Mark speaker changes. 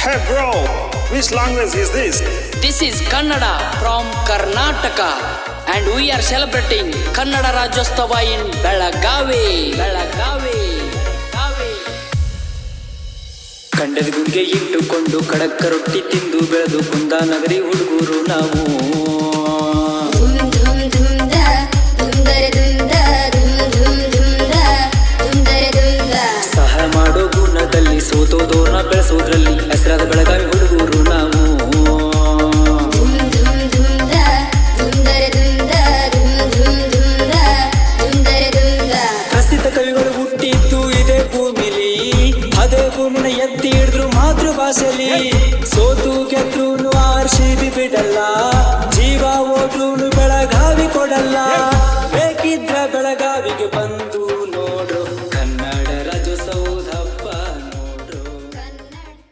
Speaker 1: Hey bro, which language is this?
Speaker 2: This is Kannada from Karnataka and we are celebrating Kannada Rajyostava in Belagavi. ಕಂಡದ ಗುಂಗೆ ಇಟ್ಟುಕೊಂಡು ಕಡಕ್ಕ ರೊಟ್ಟಿ ತಿಂದು ಬೆಳೆದು ಕುಂದಾನಗರಿ ಹುಡುಗರು ನಾವು. ಸಹಾಯ ಮಾಡೋ ಗುಣದಲ್ಲಿ ಸೋತೋದೋರ್ನ ಬೆಳೆಸೋದ್ರಲ್ಲಿ ಹೆಸರಾದ ಬೆಳಗಾವಿ ಹುಡುಗರು ನಾವು. ಪ್ರಸಿದ್ಧ ಕವಿಗಳು ಹುಟ್ಟಿದ್ದು ಇದೇ ಭೂಮಿಲಿ, ಅದೇ ಭೂಮಿನ ಎತ್ತಿ ಹಿಡಿದ್ರು ಮಾತೃಭಾಷೆಲಿ. ಸೋತು ಗೆದ್ರು ಆರ್ಸಿಬಿ ಬಿಡಲ್ಲ, ಜೀವ ಹೋದ್ರು ಬೆಳಗಾವಿ ಕೊಡಲ್ಲ. ಬೇಕಿದ್ರ ಬೆಳಗಾವಿ